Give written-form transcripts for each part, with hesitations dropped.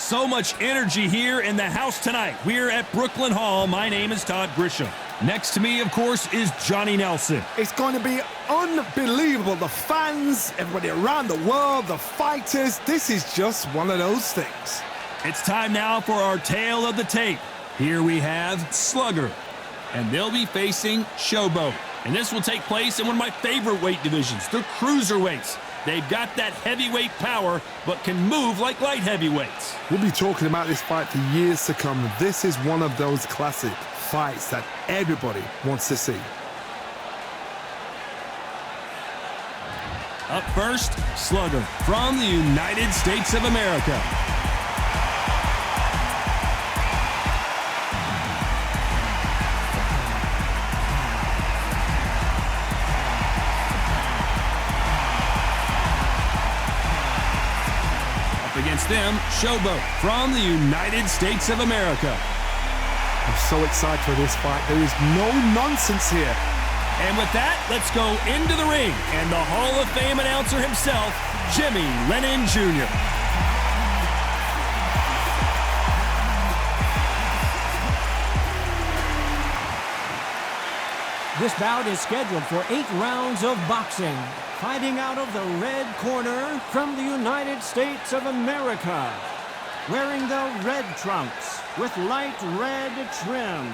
So much energy here in the house tonight. We're at Brooklyn Hall. My name is Todd Grisham. Next to me, of course, is Johnny Nelson. It's going to be unbelievable. The fans, everybody around the world, the fighters. This is just one of those things. It's time now for our tale of the tape. Here we have Slugger, and they'll be facing Showboat. And this will take place in one of my favorite weight divisions, the cruiserweights. They've got that heavyweight power, but can move like light heavyweights. We'll be talking about this fight for years to come. This is one of those classic fights that everybody wants to see. Up first, Slugger from the United States of America. Against them, Showboat from the United States of America. I'm so excited for this fight. There is no nonsense here. And with that, let's go into the ring and the Hall of Fame announcer himself, Jimmy Lennon Jr. This bout is scheduled for 8 rounds of boxing. Fighting out of the red corner from the United States of America. Wearing the red trunks with light red trim,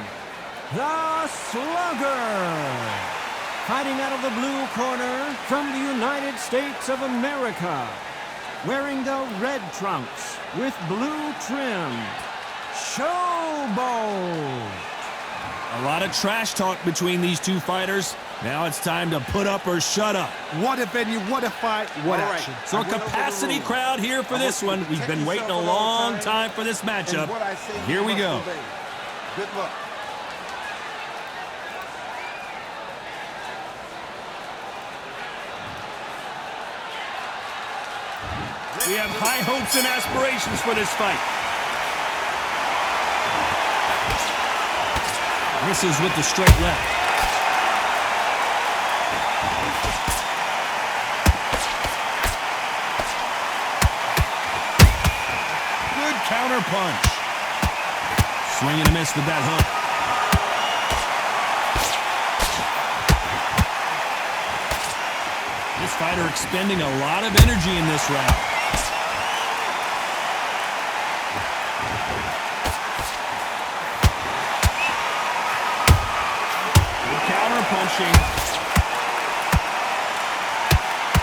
the Slugger. Fighting out of the blue corner from the United States of America. Wearing the red trunks with blue trim, Showboat. A lot of trash talk between these two fighters. Now it's time to put up or shut up. What a venue, what a fight, what action. So a capacity crowd here for this one. We've been waiting a long time for this matchup. Here we go. Good luck. We have high hopes and aspirations for this fight. Misses with the straight left. Good counter punch. Swing and a miss with that hook. This fighter expending a lot of energy in this round. Punching.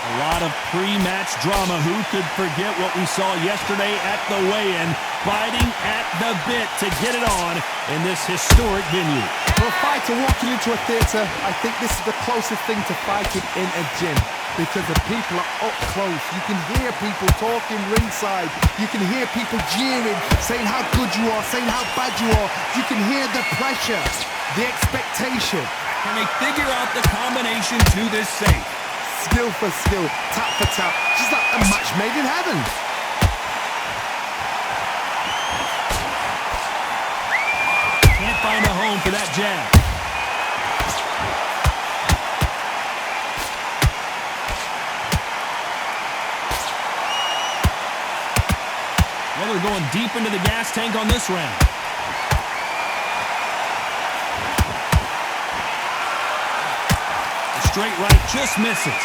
A lot of pre-match drama. Who could forget what we saw yesterday at the weigh-in? Fighting at the bit to get it on in this historic venue. For a fighter walking into a theater, I think this is the closest thing to fighting in a gym. Because the people are up close. You can hear people talking ringside. You can hear people jeering, saying how good you are, saying how bad you are. You can hear the pressure, the expectation. Can they figure out the combination to this safe? Skill for skill, tap for tap, just like a match made in heaven. Can't find a home for that jab. Well, they're going deep into the gas tank on this round. Straight right just misses.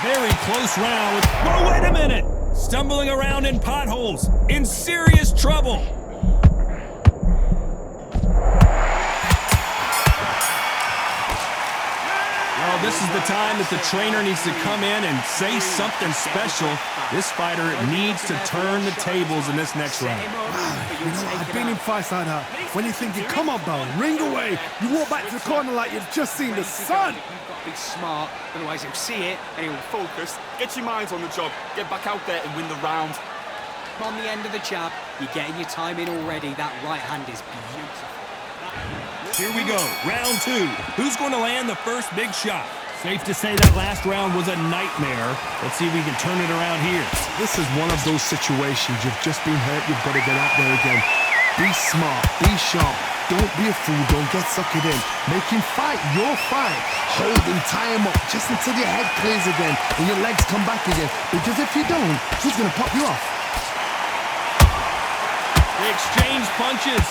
Very close round with, oh, wait a minute! Stumbling around in potholes, in serious trouble. Well, this is the time that the trainer needs to come in and say something special. This fighter needs to turn the tables in this next round. You know, I've been in fights like that. When you're thinking, come on, Bell, ring away. You walk back to the corner like you've just seen the sun. You've got to be smart, otherwise he'll see it and he'll focus. Get your minds on the job. Get back out there and win the round. On the end of the jab, you're getting your time in already. That right hand is beautiful. Here we go, round 2. Who's going to land the first big shot? Safe to say that last round was a nightmare. Let's see if we can turn it around here. This is one of those situations. You've just been hurt. You've got to get out there again. Be smart. Be sharp. Don't be a fool, don't get suckered in. Make him fight your fight. Hold him, tie him up, just until your head clears again and your legs come back again. Because if you don't, he's going to pop you off. They exchange punches.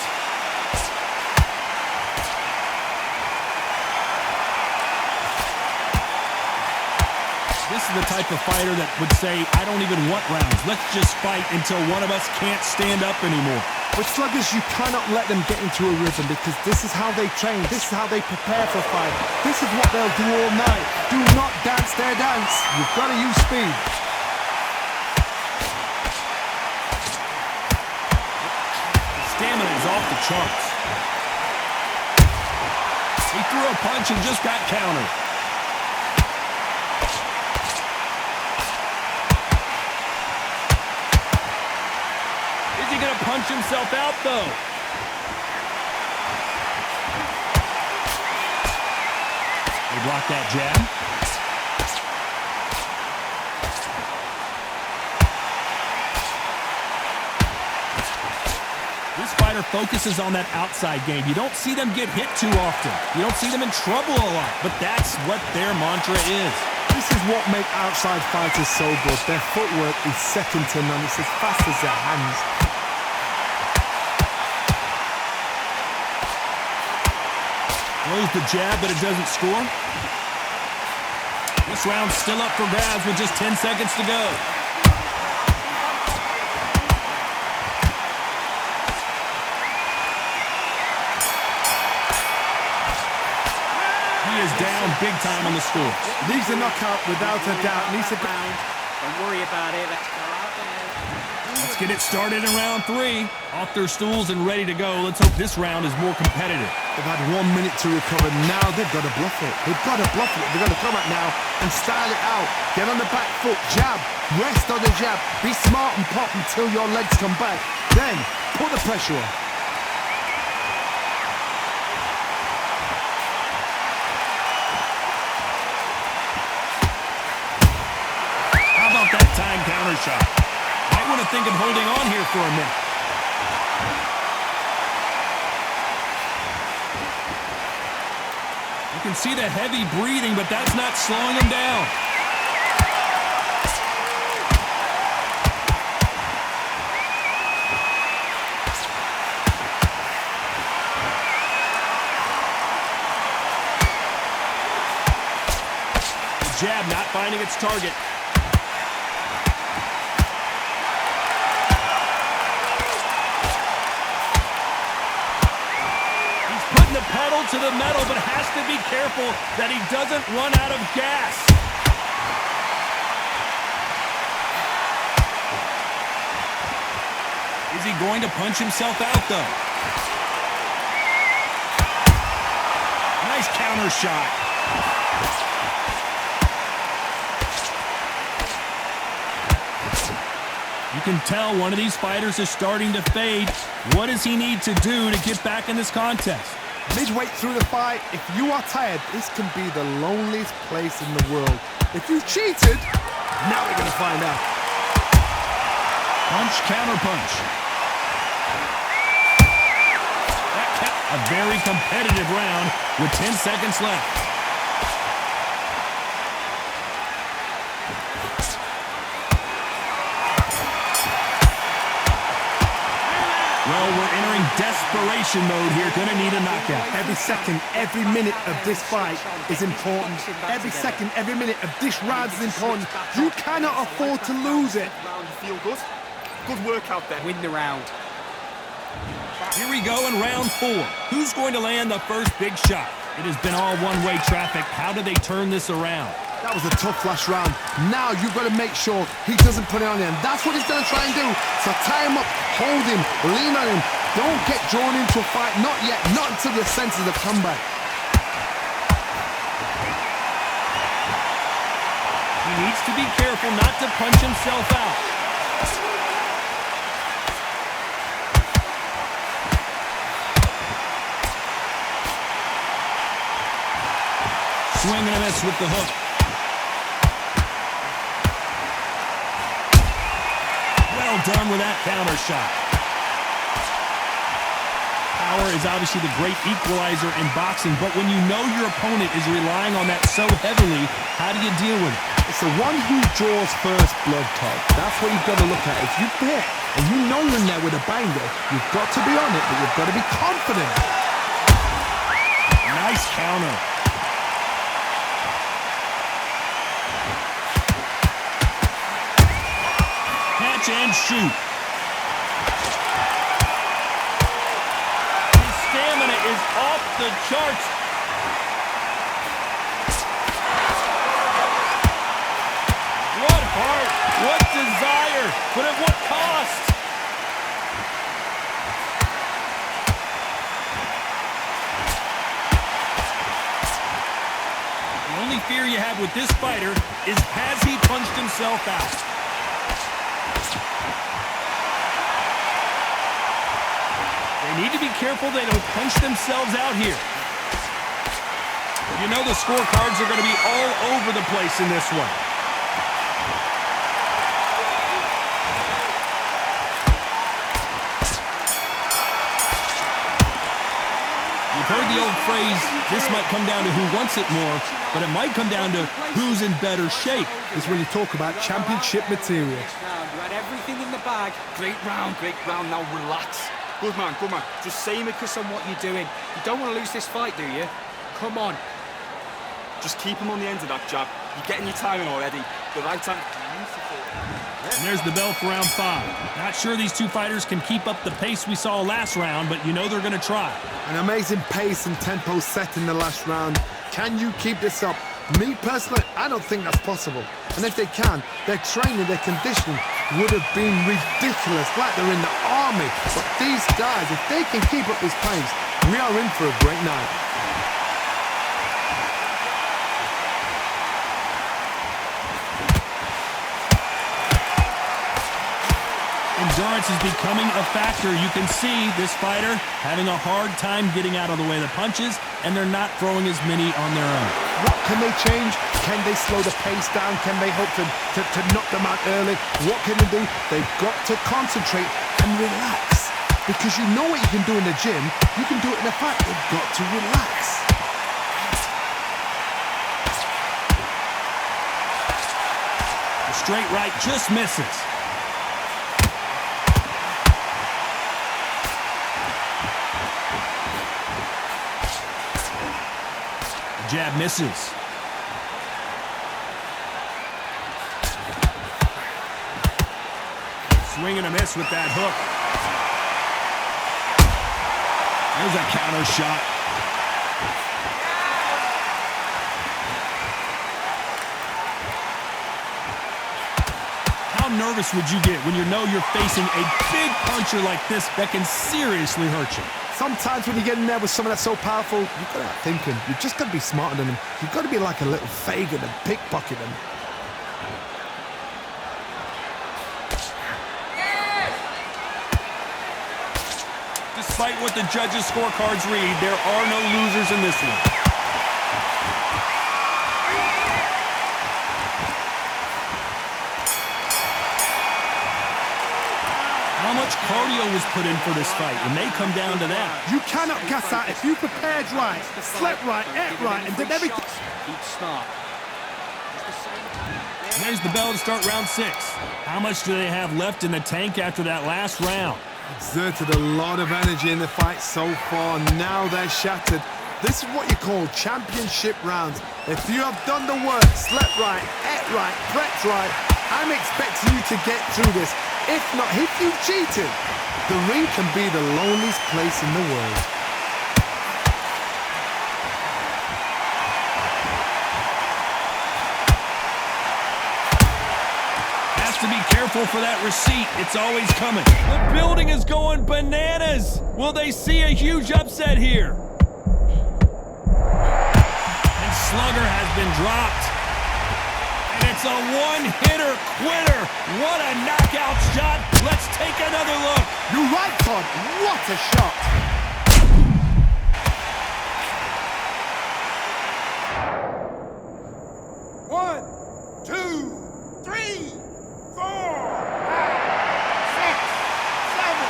This is the type of fighter that would say, I don't even want rounds. Let's just fight until one of us can't stand up anymore. With sluggers, you cannot let them get into a rhythm because this is how they train. This is how they prepare for a fight. This is what they'll do all night. Do not dance their dance. You've got to use speed. Stamina is off the charts. He threw a punch and just got countered. Is he going to punch himself out, though? They block that jab. This fighter focuses on that outside game. You don't see them get hit too often. You don't see them in trouble a lot, but that's what their mantra is. This is what makes outside fighters so good. Their footwork is second to none. It's as fast as their hands. Throws the jab, but it doesn't score. This round's still up for grabs with just 10 seconds to go. He is down big time on the score. Needs a knockout without a doubt. Needs a round. Don't worry about it. Let's go out there. Let's get it started in round 3. Off their stools and ready to go. Let's hope this round is more competitive. They've had 1 minute to recover. Now they've got to bluff it. They've got to bluff it. They've got to come out now and style it out. Get on the back foot. Jab. Rest on the jab. Be smart and pop until your legs come back. Then put the pressure on. How about that time counter shot? Might want to think of holding on here for a minute. You can see the heavy breathing, but that's not slowing him down. The jab not finding its target. The pedal to the metal, but has to be careful that he doesn't run out of gas. Is he going to punch himself out, though? Nice counter shot. You can tell one of these fighters is starting to fade. What does he need to do to get back in this contest? Midway through the fight, if you are tired, this can be the loneliest place in the world. If you cheated, now we're going to find out. Punch, counter punch. A very competitive round with 10 seconds left. Well, we're entering desperation mode here. Gonna need a knockout. Every second, every minute of this fight is important. Every second, every minute of this round is important. You cannot afford to lose it. Feel good? Good work out there. Win the round. Here we go in round 4. Who's going to land the first big shot? It has been all one-way traffic. How do they turn this around? That was a tough last round. Now you've got to make sure he doesn't put it on him. That's what he's going to try and do. So tie him up, hold him, lean on him. Don't get drawn into a fight. Not yet. Not until your senses have come back. He needs to be careful not to punch himself out. Swing and a miss with the hook. Well done with that counter shot. Power is obviously the great equalizer in boxing, but when you know your opponent is relying on that so heavily, how do you deal with it? It's the one who draws first blood, Todd. That's what you've got to look at. If you hit and you know you're in there with a banger, you've got to be on it, but you've got to be confident. Nice counter. Catch and shoot. His stamina is off the charts. What heart, what desire, but at what cost? The only fear you have with this fighter is, has he punched himself out? They need to be careful they don't punch themselves out here. You know the scorecards are going to be all over the place in this one. You've heard the old phrase, this might come down to who wants it more, but it might come down to who's in better shape. It's when you talk about championship material. You had everything in the bag. Great round, now relax. Good man, just Focus on what you're doing. You don't want to lose this fight, do you? Come on. just keep him on the end of that jab. You're getting your timing already. The right time. And there's the bell for round 5. Not sure these two fighters can keep up the pace we saw last round, but you know they're going to try. An amazing pace and tempo set in the last round. Can you keep this up? Me personally, I don't think that's possible. And if they can, their training, their conditioning would have been ridiculous, like they're in the army. But these guys, if they can keep up this pace, we are in for a great night. Endurance is becoming a factor. You can see this fighter having a hard time getting out of the way of the punches, and they're not throwing as many on their own. What can they change? Can they slow the pace down? Can they hope to knock them out early? What can they do? They've got to concentrate and relax. Because you know what you can do in the gym, you can do it in a fight. They've got to relax. The straight right just misses. Jab misses. Swing and a miss with that hook. There's a counter shot. How nervous would you get when you know you're facing a big puncher like this that can seriously hurt you? Sometimes when you get in there with someone that's so powerful, you've got to have thinking. You've just got to be smarter than them. You've got to be like a little Fagin and pickpocket them. Despite what the judges' scorecards read, there are no losers in this one. How much cardio was put in for this fight? It may come down to that. You cannot gas out if you prepared right, slept right, ate right, and did everything. Each start. And there's the bell to start round 6. How much do they have left in the tank after that last round? Exerted a lot of energy in the fight so far. Now they're shattered. This is what you call championship rounds. If you have done the work, slept right, ate right, prepped right, I'm expecting you to get through this. If not, if you've cheated, the ring can be the loneliest place in the world. Has to be careful for that receipt. It's always coming. The building is going bananas. Will they see a huge upset here? And Slugger has been dropped. And it's a one-hitter quitter. What a knockout shot. Let's take another look. You're right, Todd. What a shot. One, two, three, 4, 5, 6, 7.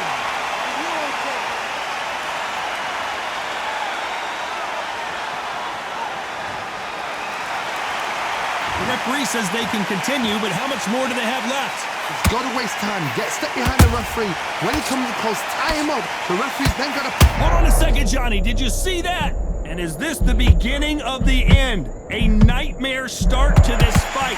You okay? The referee says they can continue, but how much more do they have left? He's got to waste time. Get step behind the referee. When he comes close, tie him up. The referee's then got to... Hold on a second, Johnny. Did you see that? And is this the beginning of the end? A nightmare start to this fight.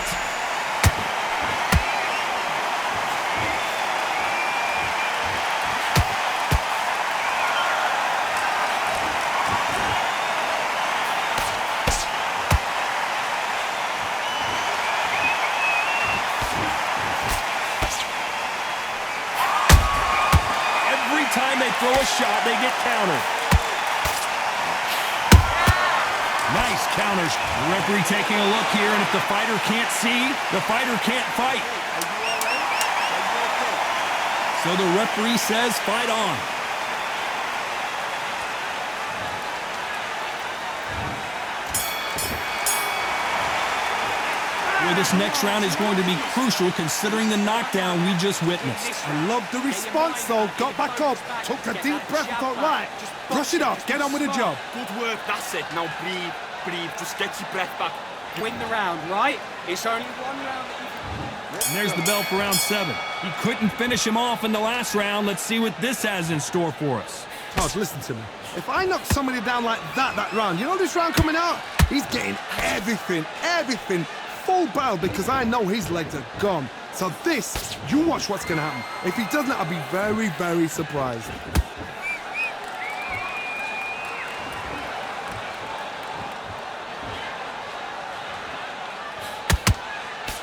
Time they throw a shot, they get countered. Nice counters. The referee taking a look here, and if the fighter can't see, the fighter can't fight. So the referee says, fight on. Well, this next round is going to be crucial considering the knockdown we just witnessed. I love the response, though. Got back up, took a deep breath, thought, right, brush it off, get on with the job. Good work, that's it. Now breathe, just get your breath back. Win the round, right? It's only one round. And there's the bell for round 7. He couldn't finish him off in the last round. Let's see what this has in store for us. Todd, listen to me. If I knock somebody down like that round, you know this round coming out? He's getting everything, full barrel, because I know his legs are gone. So this, you watch what's going to happen. If he doesn't, I'll be very, very surprised.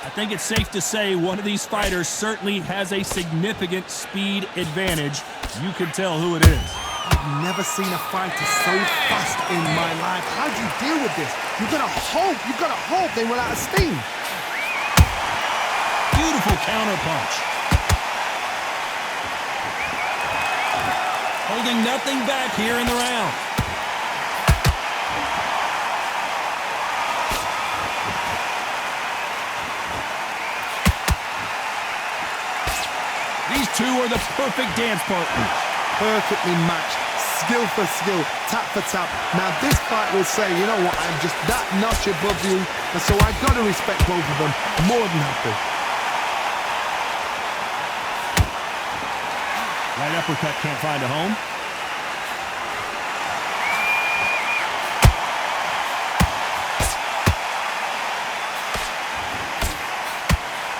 I think it's safe to say one of these fighters certainly has a significant speed advantage. You can tell who it is. I've never seen a fighter so fast in my life. How do you deal with this? You've got to hope they run out of steam. Beautiful counter punch. Holding nothing back here in the round. These two are the perfect dance partners. Perfectly matched, skill for skill, tap for tap. Now this fight will say, you know what, I'm just that notch above you, and so I've got to respect both of them more than happy. Right uppercut can't find a home.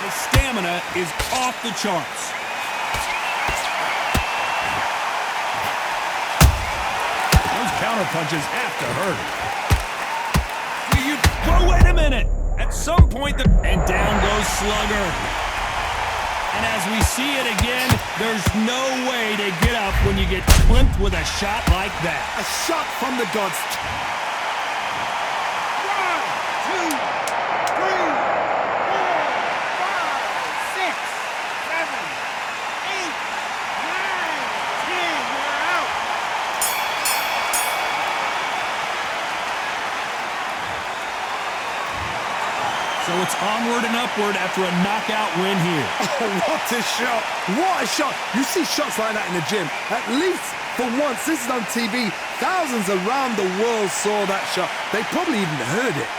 His stamina is off the charts. Counter punches have to hurt. Oh, wait a minute. At some point, and down goes Slugger. And as we see it again, there's no way to get up when you get clipped with a shot like that. A shot from the gods. 1, 2, 3, 4, 5, 6, 7, 8, 9, 10. We're out. So it's onward and upward after a knockout win here. Oh, what a shot! What a shot! You see shots like that in the gym. At least for once, this is on TV. Thousands around the world saw that shot. They probably even heard it.